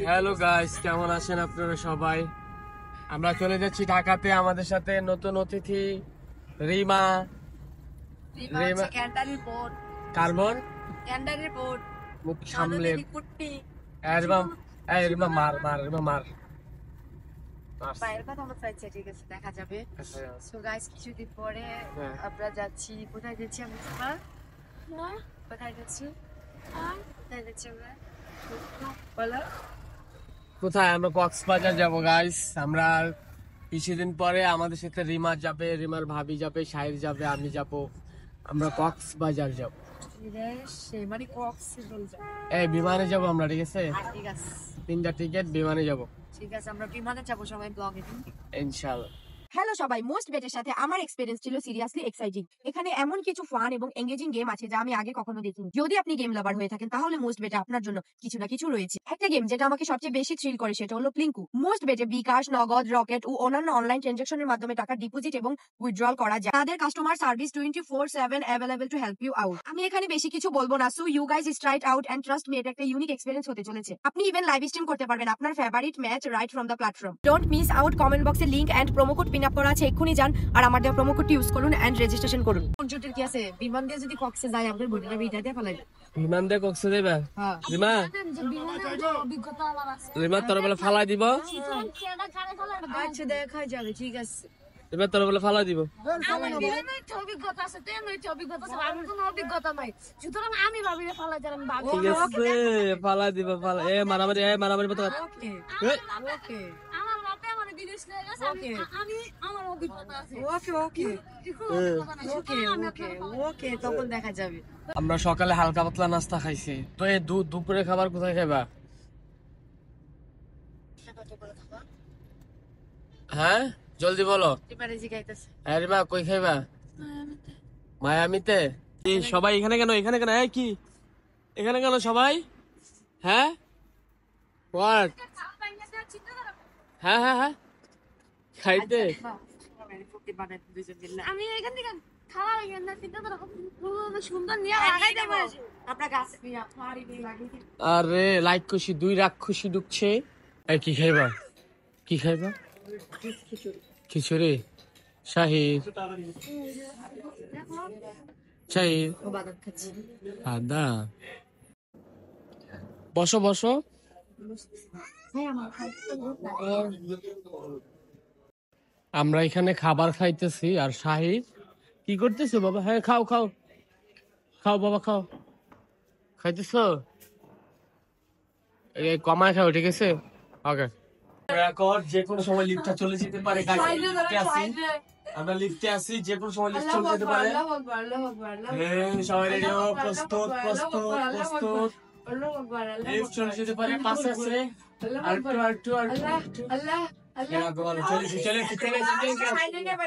Hello guys, কেমন আছেন আপনারা সবাই? আমরা চলে যাচ্ছি ঢাকাতে। আমাদের সাথে নতুন অতিথি রিমা। রিমা কার্বন মুখ সামলে রিমা মার মার রিমা মার দেখা যাবে। সো গাইস, কিছুদিন পরে আমরা যাচ্ছি। কোথায় যাচ্ছি আমরা? কোথায় যাচ্ছি? কোথায়? আমরা কক্সবাজার যাবো গাইস। আমরা কিছুদিন পরে আমাদের সাথে রিমা যাবে, রিমার ভাবি যাবে, শাহির যাবে, আমি যাব। আমরা কক্সবাজার যাব। এই বিমানে যাব আমরা, ঠিক আছে? 3টা টিকিট, বিমানে যাব। ঠিক আছে, আমরা বিমানে যাবো সবাই ব্লগে ইনশাআল্লাহ। হ্যালো সবাই, মোস্ট বেটের সাথে আমার এক্সপেরিয়েন্স ছিল সিরিয়াসলি এক্সাইটিং। এখানে এমন কিছু ফান এবং এঙ্গেজিং গেম আছে যা আমি আগে কখনো দেখিনি। যদি আপনি গেম লাভার হয়ে থাকেন তাহলে মোস্ট বেটে আপনার জন্য কিছু না কিছু রয়েছে। একটা গেম যেটা আমাকে সবচেয়ে বেশি থ্রিল করে সেটা হলো প্লিঙ্কু। মোস্ট বেটে বিকাশ, নগদ, রকেট ও অন্যান্য অনলাইন ট্রানজাকশনের মাধ্যমে টাকা ডিপোজিট এবং উইথড্রল করা যায়। তাদের customer service 24/7 available to help you out. আমি এখানে বেশি কিছু বলবো না, so you guys try it out and trust me, এটা একটা ইউনিক এক্সপেরিয়েন্স হতে চলেছে। আপনি ইভেন লাইভ স্ট্রিম করতে পারবেন আপনার favourite match right from the platform. Don't miss out. Comment বক্সে link and promo code pin up করা আছে, এক্ষুনি যান আর আমার দেওয়া প্রোমো কোডটি ইউজ করুন এন্ড রেজিস্ট্রেশন করুন। পর্যটন কি আছে? বিমান দিয়ে যদি কক্সে যায় আপনার বডিটা বিটা দিয়ে ফেলাই। বিমান দিয়ে কক্সে যাবে রিমা? রিমা তোর বলে ফালাই দিব। আচ্ছা, দেখা যাবে, ঠিক আছে। রিমা তোর বলে ফালাই দিব। আমার বিমানের অভিজ্ঞতা আছে, ট্রেনের অভিজ্ঞতা আছে, আমার কোনো অভিজ্ঞতা নাই, সুতরাং আমি ভাবিলে ফালাই যাই। আমি ভাবি ঠিক আছে, ফালাই দিব। ফালাই মারামারি মারামারি মতো। ওকে ওকে আমার বাপে আমার বিদেশ নিয়ে গেছে, আমি আমার অভিজ্ঞতা আছে। ওকে ওকে ওকে ওকে ওকে তখন দেখা যাবে। আমরা সকালে হালকা পাতলা নাস্তা খাইছি। তো এই দুপুরে খাবার কোথায় খাইবা? হ্যাঁ, জলদি বলো। হ্যাঁ রিমা, কই খাইবা? মায়ামিতে। সবাই এখানে কেন? এখানে কেন? কি এখানে কেন সবাই? হ্যাঁ হোয়াট? হ্যাঁ হ্যাঁ হ্যাঁ, খাইতে। আমি এখান থেকে খাওয়া লাগে না, চিন্তা করো সুন্দর নিয়ে লাগাই দেবো। আমরা গাছ নিয়ে ফাড়ি দিয়ে লাগিয়ে দিই। আরে লাইক খুশি, 2 রাক্ষসী ঢুকছে। এই কি খাইবা? কি খাইবা? খিচুড়ি। শাহিদ শাহিদ বাদাম খাচ্ছি। আদা। বসো বসো। আমরা এখানে খাবার খাইতেছি আর শাহিদ কি করতেছো বাবা? হ্যাঁ খাও খাও খাও বাবা, খাও। খাইতেছো? কমায় খাও, ঠিক আছে? ওকে। যে কোনো সময় লিফটটা চলে যেতে পারে। আমরা লিফটে আছি, যে কোনো সময় লিফট চলে যেতে পারে। সবাই রেডি হও, প্রস্তুত প্রস্তুত প্রস্তুত। লিফট চলে যেতে পারে, পাশে আছে। আরেকটু আরেকটু আরেকটু। চলে চলে চলে।